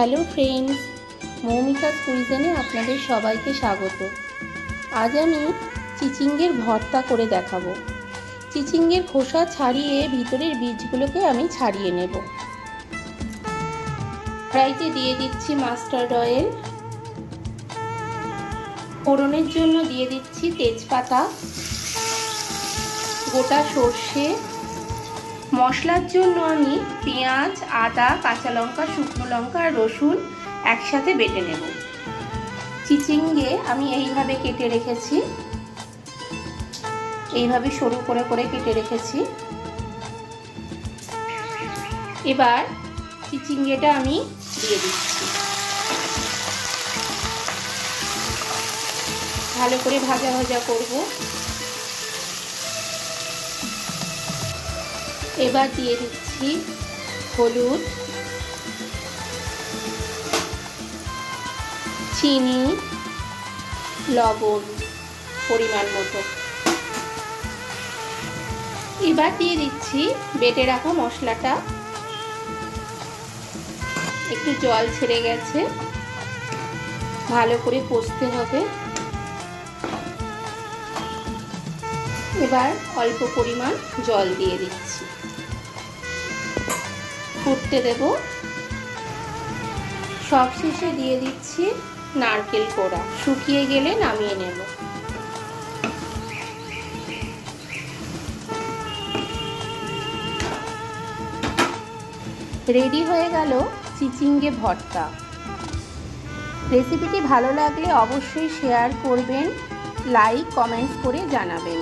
Hello friends, Moumita's কুইজনে আপনাদের সবাইকে স্বাগত। আজ আমি চিচিঙ্গের ভর্তা করে দেখাবো। চিচিঙ্গের খোসা ছাড়িয়ে ভিতরের বীজগুলোকে আমি ছাড়িয়ে নেব। কড়াইতে দিয়ে দিচ্ছি মাস্টার্ড অয়েল। ফোড়নের জন্য দিয়ে দিচ্ছি তেজপাতা, গোটা সর্ষে। মশলার জন্য আমি পেঁয়াজ, আদা, কাঁচা লঙ্কা, শুকনো লঙ্কা আর রসুন একসাথে বেটে নেব। চিচিঙ্গে আমি এইভাবে কেটে রেখেছি, এইভাবে সরু করে করে কেটে রেখেছি। এবার চিচিঙ্গেটা আমি দিয়ে দিচ্ছি, ভালো করে ভাজা ভাজা করব। এবার দিয়ে দিচ্ছি হলুদ, চিনি, লবণ পরিমাণ মতো। এবার দিয়ে দিচ্ছি বেটে রাখা মশলাটা। একটু জল ছেড়ে গেছে, ভালো করে কষতে হবে। এবার অল্প পরিমাণ জল দিয়ে দিচ্ছি, ফুটতে দেব। সবশেষে দিয়ে দিচ্ছি নারকেল কোড়া, শুকিয়ে গেলে নামিয়ে নেব। রেডি হয়ে গেল চিচিঙ্গে ভর্তা। রেসিপিটি ভালো লাগলে অবশ্যই শেয়ার করবেন, লাইক কমেন্টস করে জানাবেন।